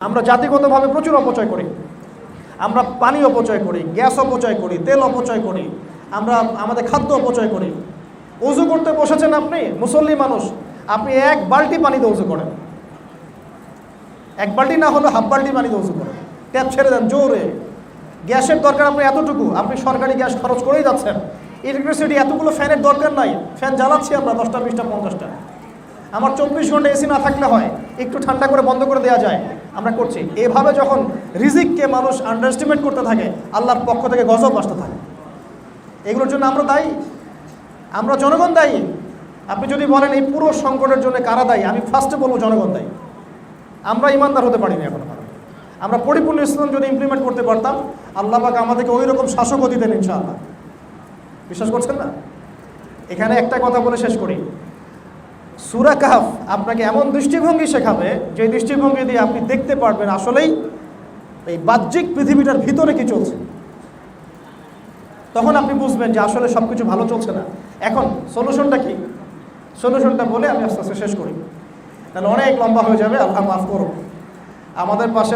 আমরা জাতিগতভাবে প্রচুর অপচয় করি। আমরা পানি অপচয় করি, গ্যাস অপচয় করি, তেল অপচয় করি, আমরা আমাদের খাদ্য অপচয় করি। ওযু করতে বসেছেন আপনি, মুসল্লি মানুষ, আপনি এক বালতি পানিতে ওযু করেন, এক বালতি না হলে হাফ বালতি পানিতে ওযু করেন, ট্যাপ ছেড়ে দেন জোরে। গ্যাসের দরকার আপনি এতটুকু, আপনি সরকারি গ্যাস খরচ করেই যাচ্ছেন। ইলেকট্রিসিটি এতগুলো ফ্যানের দরকার নাই, ফ্যান জ্বালাচ্ছি আমরা 10টা 20টা 50টা। আমার 24 ঘন্টা এসি না থাকলে হয়, একটু ঠান্ডা করে বন্ধ করে দেওয়া যায়, আমরা করছি। এভাবে যখন রিজিককে মানুষ আন্ডারএস্টিমেট করতে থাকে, আল্লাহর পক্ষ থেকে গজব আসতে থাকে। এগুলোর জন্য আমরা দায়ী, আমরা জনগণ দায়ী। আপনি যদি বলেন এই পুরো সংকটের জন্য কারা দায়ী, আমি ফার্স্টে বলবো জনগণ দায়ী। আমরা ইমানদার হতে পারিনি এখন। আমরা পরিপূর্ণ ইসলাম যদি ইমপ্লিমেন্ট করতে পারতাম, আল্লাহ পাক আমাদেরকে ওই রকম শাসকও দিতেন ইনশাআল্লাহ। বিশ্বাস করছেন না? এখানে একটা কথা বলে শেষ করি। সূরা কাহফ আপনাকে এমন দৃষ্টিভঙ্গি শেখাবে, যে দৃষ্টিভঙ্গি দিয়ে আপনি দেখতে পারবেন আসলেই এই বাহ্যিক পৃথিবীটার ভিতরে কি চলছে। তখন আপনি বুঝবেন যে আসলে সব কিছু ভালো চলছে না। এখন সলিউশনটা কি, সলিউশনটা বলে আমি আস্তে আস্তে শেষ করি, তাহলে অনেক লম্বা হয়ে যাবে। আল্লাহ মাফ করো। আমাদের পাশে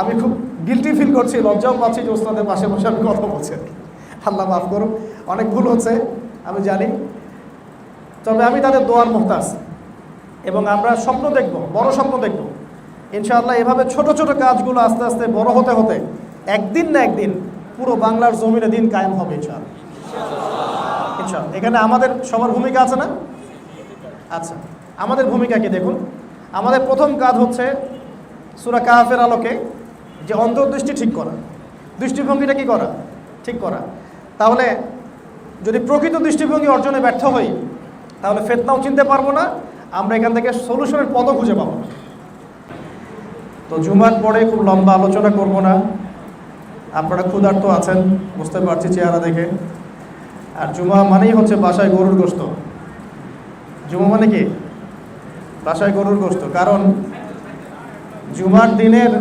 আমি খুব গিল্টি ফিল করছি, লজ্জাও পাচ্ছি যে ওস্তাদের পাশে বসে আমি কথা বলছি। আল্লাহ মাফ করো, অনেক ভুল হচ্ছে আমি জানি, তবে আমি তাদের দোয়ার মুহতাজ। এবং আমরা স্বপ্ন দেখব, বড় স্বপ্ন দেখব ইনশাআল্লাহ। এভাবে ছোট ছোট কাজগুলো আস্তে আস্তে বড় হতে হতে একদিন না একদিন পুরো বাংলার জমিনে দিন কায়েম হবে ইনশাআল্লাহ। ইনশাআল্লাহ। এখানে আমাদের সবার ভূমিকা আছে না? আচ্ছা, আমাদের ভূমিকা কি দেখুন। আমাদের প্রথম কাজ হচ্ছে সূরা কাহফের আলোকে যে অন্তর্দৃষ্টি ঠিক করা, দৃষ্টিভঙ্গিটা কি করা, ঠিক করা। তাহলে যদি প্রকৃত দৃষ্টিভঙ্গি অর্জনে ব্যর্থ হই, তাহলে ফিতনাও চিনতে পারবো না, আমরা এখান থেকে সলিউশনের পথও খুঁজে পাবো না। তো জুমার পরে খুব লম্বা আলোচনা করব না, আপনারা ক্ষুধার্ত আছেন বুঝতে পারছি চেহারা দেখে। আর জুমা মানেই হচ্ছে বাসায় গরুর গোশত। জুমা মানে কি? বাসায় গরুর গোশত। কারণ জুমার দিনের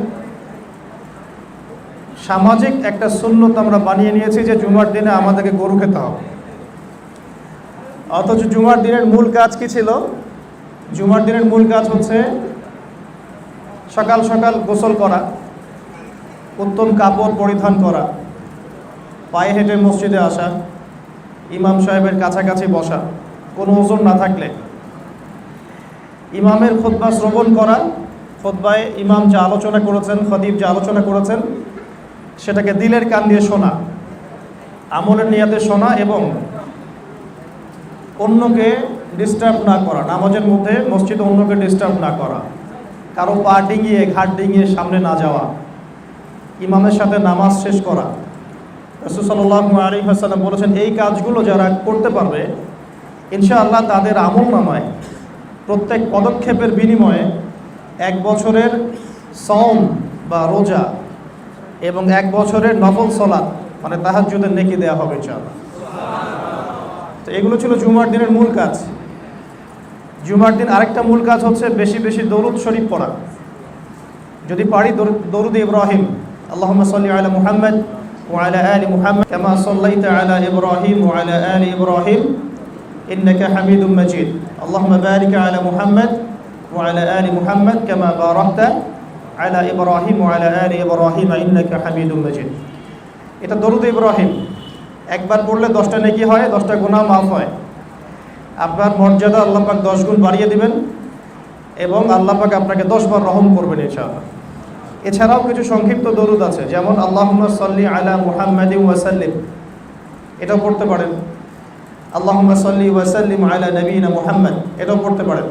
সামাজিক একটা সুন্নত আমরা বানিয়ে নিয়েছি যে জুমার দিনে আমাদেরকে গরু খেতে হবে। অথচ জুমার দিনের মূল কাজ কি ছিল? জুমার দিনের মূল কাজ হচ্ছে সকাল সকাল গোসল করা, উত্তম কাপড় পরিধান করা, পায়ে হেঁটে মসজিদে আসা, ইমাম সাহেবের কাছাকাছি বসা, কোনো ওজন না থাকলে ইমামের খুতবা শ্রবণ করা, খুতবায় ইমাম যা আলোচনা করেছেন, খতিব যা আলোচনা করেছেন সেটাকে দিলের কান দিয়ে শোনা, আমলের নিয়াতে শোনা এবং অন্যকে ডিস্টার্ব না করা। নামাজের মধ্যে মসজিদে অন্যকে ডিস্টার্ব না করা, কারো পা ডিঙিয়ে ঘাট ডিঙিয়ে সামনে না যাওয়া, ইমামের সাথে নামাজ শেষ করা। রাসূল সাল্লাল্লাহু আলাইহি ওয়াসাল্লাম বলেছেন এই কাজগুলো যারা করতে পারবে ইনশাআল্লাহ তাদের আমলনামায় প্রত্যেক পদক্ষেপের বিনিময়ে 1 বছরের সওম বা রোজা এবং 1 বছরের নফল সালাত মানে তাহাজ্জুদের নেকি দেওয়া হবে ইনশাআল্লাহ। তো এগুলো ছিল জুমার দিনের মূল কাজ। জুমার দিন আরেকটা মূল কাজ হচ্ছে বেশি বেশি দরুদ শরীফ পড়া। যদি পারি দরুদ ইব্রাহিম, আল্লাহুম্মা সাল্লি আলা মুহাম্মদ ওয়া আলা আলি মুহাম্মদ কামা সাল্লাইতা আলা ইব্রাহিম ওয়া আলা আলি ইব্রাহিম ইন্নাকা হামিদুম মাজিদ, আল্লাহুম্মা বারিক আলা মুহাম্মদ ওয়া আলা আলি মুহাম্মদ কামা বারাকতা আলা ইব্রাহিম ওয়া আলা আলি ইব্রাহিম ইন্নাকা হামিদুম মাজিদ। এটা দরুদ ইব্রাহিম একবার পড়লে 10টা নেকি হয়, 10টা গুনাহ মাফ হয়। আপনার মর্যাদা আল্লাহ পাক 10 গুণ বাড়িয়ে দিবেন এবং আল্লাহ পাক আপনাকে 10 বার রহম করবেন ইনশাআল্লাহ। এছাড়াও কিছু সংক্ষিপ্ত দরুদ আছে, যেমন আল্লাহুম্মা সাল্লি আলা মুহাম্মাদিন ওয়া সাল্লিম, এটাও পড়তে পারেন। আল্লাহুম্মা সাল্লি ওয়া সাল্লিম আলা নবিয়িনা মুহাম্মদ, এটাও পড়তে পারেন।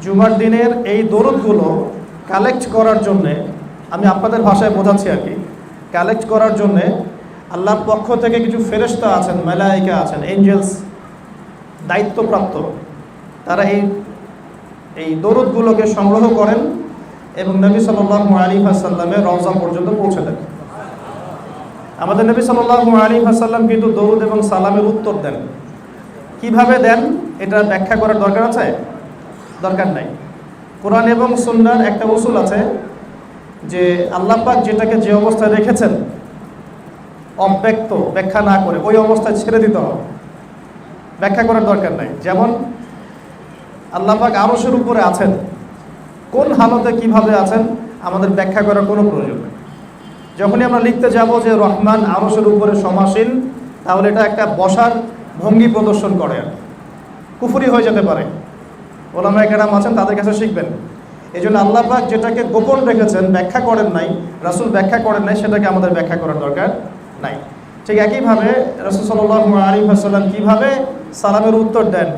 জুমার দিনের এই দরুদগুলো কালেক্ট করার জন্যে, আমি আপনাদের ভাষায় বোঝাচ্ছি আর কি, কালেক্ট করার জন্যে আল্লাহর পক্ষ থেকে কিছু ফেরেশতা আছেন, মালায়েকা আছেন, এঞ্জেলস দায়িত্বপ্রাপ্ত, তারা এই দরুদগুলোকে সংগ্রহ করেন এবং নবী সাল্লাল্লাহু আলাইহি ওয়াসাল্লামের রওজা পর্যন্ত পৌঁছে দেন। আমাদের নবী সাল্লাল্লাহু আলাইহি ওয়াসাল্লাম কিন্তু দরুদ এবং সালামের উত্তর দেন। কিভাবে দেন এটা ব্যাখ্যা করার দরকার আছে? দরকার নাই। কোরআন এবং সুন্নাহর একটা উসুল আছে যে আল্লাহ পাক যেটাকে যে অবস্থায় রেখেছেন অব্যক্ত, ব্যাখ্যা না করে ওই অবস্থায় ছেড়ে দিতে হবে, ব্যাখ্যা করার দরকার নাই। যেমন আল্লাহ পাক আরশের উপরে আছেন, কোন হালতে কিভাবে আছেন আমাদের ব্যাখ্যা করার কোনো প্রয়োজন নেই। যখনই আমরা লিখতে যাব যে রহমান আরশের উপরে সমাসীন, তাহলে এটা একটা বসার ভঙ্গি প্রদর্শন করে, কুফরি হয়ে যেতে পারে। ওলামায়ে কেরাম আছেন, তাদের কাছে শিখবেন। এই জন্য আল্লাহ পাক যেটাকে গোপন রেখেছেন, ব্যাখ্যা করেন নাই, রাসূল ব্যাখ্যা করেন নাই, সেটাকে আমাদের ব্যাখ্যা করার দরকার নাই। ঠিক একইভাবে রাসূল সাল্লাল্লাহু আলাইহি ওয়াসাল্লাম কীভাবে সালামের উত্তর দেন,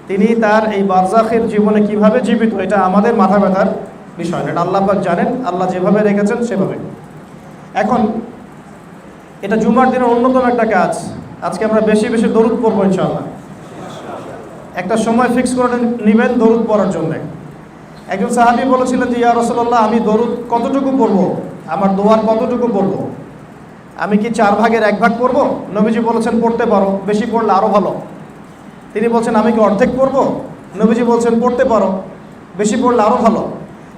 তিনি তার এই বারজাখের জীবনে কিভাবে জীবিত, এটা আমাদের মাথা ব্যথার বিষয় না। এটা আল্লাহ পাক জানেন, আল্লাহ যেভাবে রেখেছেন সেভাবে। এখন এটা জুমার দিনের অন্যতম একটা কাজ। আজকে আমরা বেশি বেশি দরুদ পড়বো ইনশাআল্লাহ। একটা সময় ফিক্স করে নেবেন দরুদ পড়ার জন্য। একজন সাহাবী বলেছিলেন যে ইয়া রাসূলুল্লাহ, আমি দরুদ কতটুকু পড়বো, আমার দোয়ার কতটুকু পড়বো, আমি কি 4 ভাগের 1 ভাগ পড়বো? নবীজি বলেছেন পড়তে পারো, বেশি পড়লে আরও ভালো। তিনি বলছেন আমি কি অর্ধেক পড়বো? নবীজি বলছেন পড়তে পারো, বেশি পড়লে আরও ভালো।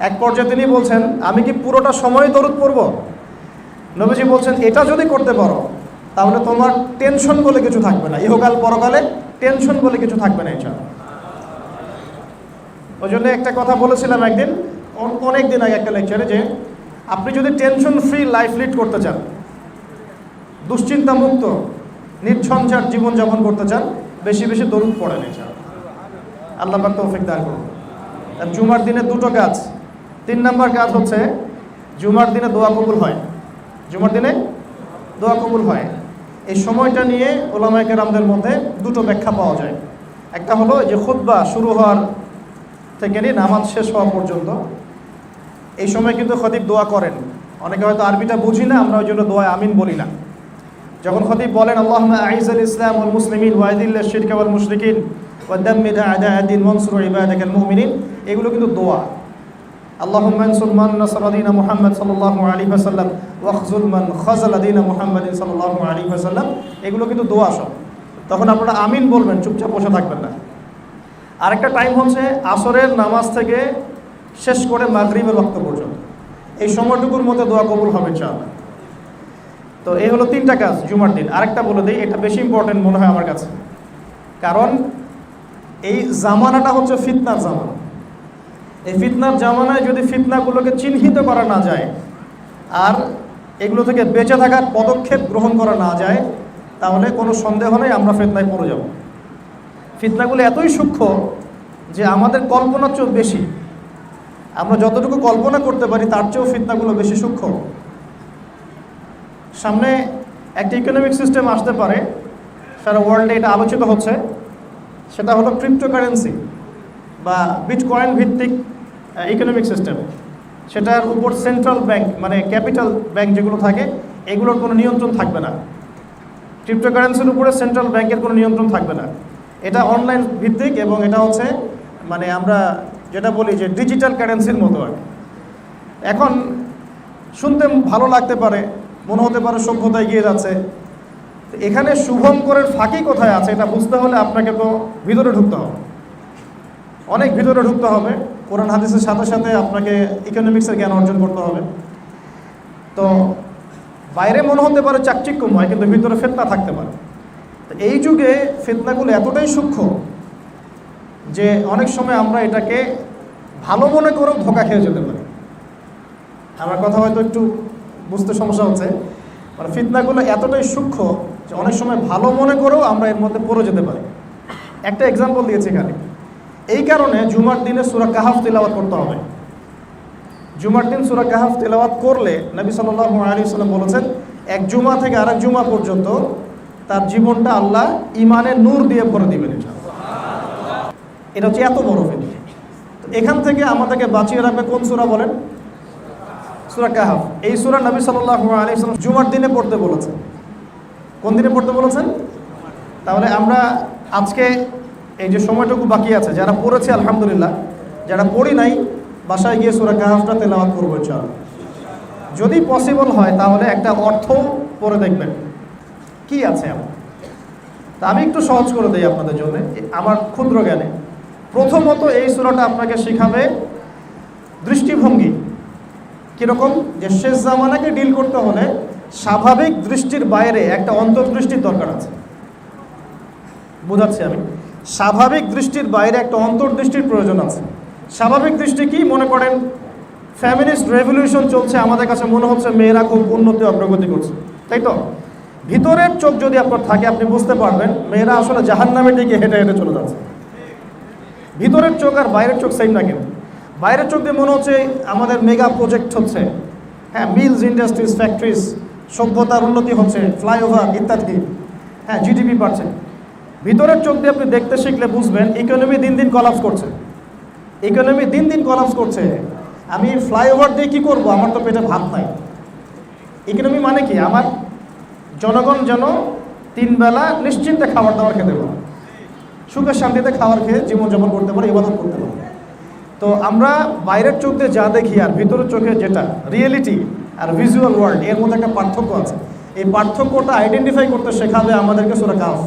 এক পর্যায়ে তিনি বলছেন আমি কি পুরোটা সময় দরুদ পড়বো? নবীজি বলছেন এটা যদি করতে পারো তাহলে তোমার টেনশন বলে কিছু থাকবে না, ইহকাল পরকালে টেনশন বলে কিছু থাকবে না ইনশাআল্লাহ। ওই জন্য একটা কথা বলেছিলাম একদিন, অনেক দিন আগে একটা লেকচারে, যে আপনি যদি টেনশন ফ্রি লাইফ লিড করতে চান, দুশ্চিন্তা মুক্ত নির্ঝঞ্ঝাট জীবনযাপন করতে চান, বেশি বেশি দরুদ পড়েন ইনশাআল্লাহ। আল্লাহ পাক তৌফিক দান করুন। আর জুমার দিনে 2টো কাজ। 3 নম্বর কাজ হচ্ছে জুমার দিনে দোয়া কবুল হয়। জুমার দিনে দোয়া কবুল হয়। এই সময়টা নিয়ে ওলামায়ে কেরামদের মধ্যে 2টো ব্যাখ্যা পাওয়া যায়। একটা হলো যে খুতবা শুরু হওয়ার থেকে নিয়ে নামাজ শেষ হওয়া পর্যন্ত এই সময় কিন্তু খতিব দোয়া করেন। অনেকে হয়তো আরবিটা বুঝি না, আমরা ওই জন্য দোয়া আমিন বলি না। যখন খতিব বলেন আল্লাহুম্মা আইজ্জিল ইসলাম ওয়াল মুসলিমিন ওয়া আযিল্লিশ শিরকা ওয়াল মুশরিকিন ওয়া দাম্মির আ'দা'আদ-দ্বীন ওয়ানসুর ইবাদাকাল মুমিনিন, এগুলো কিন্তু দোয়া। আল্লাহুম্মা আনসুর মান নাসারা দীনা মুহাম্মদ সাল্লাল্লাহু আলাইহি ওয়াসাল্লাম ওয়াখযুল মান খাযালা দীনা মুহাম্মাদিন সাল্লাল্লাহু আলাইহি ওয়াসাল্লাম, এগুলো কিন্তু দোয়া সব। তখন আপনারা আমিন বলবেন, চুপচাপ বসে থাকবেন না। আরেকটা টাইম হচ্ছে আসরের নামাজ থেকে শেষ করে মাগরিবের ওয়াক্ত পর্যন্ত, এই সময়টুকুর মধ্যে দোয়া কবুল হবে ইনশাআল্লাহ। তো এই হলো 3টা কাজ জুমার দিন। আরেকটা বলে দিই, এটা বেশি ইম্পর্টেন্ট মনে হয় আমার কাছে, কারণ এই জামানাটা হচ্ছে ফিতনার জামানা। এই ফিতনার জামানায় যদি ফিতনাগুলোকে চিহ্নিত করা না যায় আর এগুলো থেকে বেঁচে থাকার পদক্ষেপ গ্রহণ করা না যায়, তাহলে কোনো সন্দেহ নেই আমরা ফিতনায় পড়ে যাব। ফিতনাগুলো এতই সূক্ষ্ম যে আমাদের কল্পনার চেয়েও বেশি, আমরা যতটুকু কল্পনা করতে পারি তার চেয়েও ফিতনাগুলো বেশি সূক্ষ্ম। সামনে একটা ইকোনমিক সিস্টেম আসতে পারে, সারা ওয়ার্ল্ডে এটা আলোচিত হচ্ছে, সেটা হলো ক্রিপ্টোকারেন্সি বা বিটকয়েন ভিত্তিক ইকোনমিক সিস্টেম। সেটার উপর সেন্ট্রাল ব্যাংক মানে ক্যাপিটাল ব্যাংক যেগুলো থাকে এগুলোর কোনো নিয়ন্ত্রণ থাকবে না। ক্রিপ্টোকারেন্সির উপরে সেন্ট্রাল ব্যাংকের কোনো নিয়ন্ত্রণ থাকবে না। এটা অনলাইন ভিত্তিক এবং এটা হচ্ছে মানে আমরা যেটা বলি যে ডিজিটাল কারেন্সির মতো আর কি। এখন শুনতে ভালো লাগতে পারে, মনে হতে পারে সভ্যতা এগিয়ে যাচ্ছে। এখানে শুভঙ্করের ফাঁকি কোথায় আছে এটা বুঝতে হলে আপনাকে তো ভিতরে ঢুকতে হবে, অনেক ভিতরে ঢুকতে হবে। কোরআন হাদিসের সাথে সাথে আপনাকে ইকোনমিক্সের জ্ঞান অর্জন করতে হবে। তো বাইরে মনে হতে পারে চাকচিক্যময়, কিন্তু ভিতরে ফিতনা থাকতে পারে। তো এই যুগে ফিতনাগুলো এতটাই সূক্ষ্ম যে অনেক সময় আমরা এটাকে ভালো মনে করেও ধোঁকা খেয়ে যেতে পারি। আমার কথা হয়তো একটু বুঝতে সমস্যা হচ্ছে, মানে ফিতনাগুলো এতটাই সূক্ষ্ম যে অনেক সময় ভালো মনে করেও আমরা এর মধ্যে পড়ে যেতে পারি। একটা এক্সাম্পল দিয়েছি এখানে। এই কারণে জুমার দিনে সূরা কাহাফ তিলাওয়াত করতে হবে। জুমার দিন সূরা কাহাফ তিলাওয়াত করলে নবী সাল্লাল্লাহু আলাইহি ওয়াসাল্লাম বলেছেন, এক জুমা থেকে আরেক জুমা পর্যন্ত তার জীবনটা আল্লাহ ইমানের নূর দিয়ে ভরে দিবেন ইনশাআল্লাহ। এটা হচ্ছে এত বড় ফজিলত। তো এখান থেকে আমাদেরকে বাঁচিয়ে রাখবে কোন সূরা বলেন? সূরা কাহাফ। এই সূরা নবী সাল্লাল্লাহু আলাইহি ওয়াসাল্লাম জুমার দিনে পড়তে বলেছেন। কোন দিনে পড়তে বলেছেন? তাহলে আমরা আজকে এই যে সময়টুকু বাকি আছে, যারা পড়েছে আলহামদুলিল্লাহ, যারা পড়ি নাই বাসায় গিয়ে সূরা কাহাফটা তেলাওয়াত করবো ইনশাআল্লাহ। যদি পসিবল হয় তাহলে একটা অর্থ পড়ে দেখবেন কি আছে আমার। তা আমি একটু সহজ করে দিই আপনাদের জন্য আমার ক্ষুদ্র জ্ঞানে। প্রথমত এই সূরাটা আপনাকে শেখাবে দৃষ্টিভঙ্গি কীরকম, যে শেষ জামানাকে ডিল করতে হলে স্বাভাবিক দৃষ্টির বাইরে একটা অন্তর্দৃষ্টির দরকার আছে। বোঝাচ্ছি আমি, স্বাভাবিক দৃষ্টির বাইরে একটা অন্তর্দৃষ্টির প্রয়োজন আছে। স্বাভাবিক দৃষ্টি কি মনে করেন, ফ্যামিলিস্ট রেভলিউশন চলছে, আমাদের কাছে মনে হচ্ছে মেয়েরা খুব উন্নতি অগ্রগতি করছে, তাই তো? ভিতরের চোখ যদি আপনার থাকে আপনি বুঝতে পারবেন মেয়েরা আসলে জাহান্নামের দিকে হেঁটে হেঁটে চলে যাচ্ছে। ভিতরের চোখ আর বাইরের চোখ সেম না, কিন্তু বাইরের চোখ দিয়ে মনে হচ্ছে আমাদের মেগা প্রজেক্ট হচ্ছে, হ্যাঁ, মিলস, ইন্ডাস্ট্রিজ, ফ্যাক্টরিজ, সভ্যতার উন্নতি হচ্ছে, ফ্লাইওভার ইত্যাদি, হ্যাঁ, জিডিপি বাড়ছে। ভিতরের চোখ দিয়ে আপনি দেখতে শিখলে বুঝবেন ইকোনমি দিন দিন কলাপস করছে, ইকোনমি দিন দিন কলাপস করছে। আমি ফ্লাইওভার দিয়ে কী করবো, আমার তো পেটে ভাত নাই। ইকোনমি মানে কি, আমার জনগণ যেন 3 বেলা নিশ্চিন্তে খাবার দাবার খেতে পারে, সুখে শান্তিতে খাবার খেয়ে জীবনযাপন করতে পারে, ইবাদত করতে পারে। তো আমরা বাইরের চোখ দিয়ে যা দেখি আর ভিতরের চোখে যেটা রিয়েলিটি আর ভিজুয়াল ওয়ার্ল্ড, এর মধ্যে একটা পার্থক্য আছে। এই পার্থক্যটা আইডেন্টিফাই করতে শেখাবে আমাদেরকে সূরা কাহফ।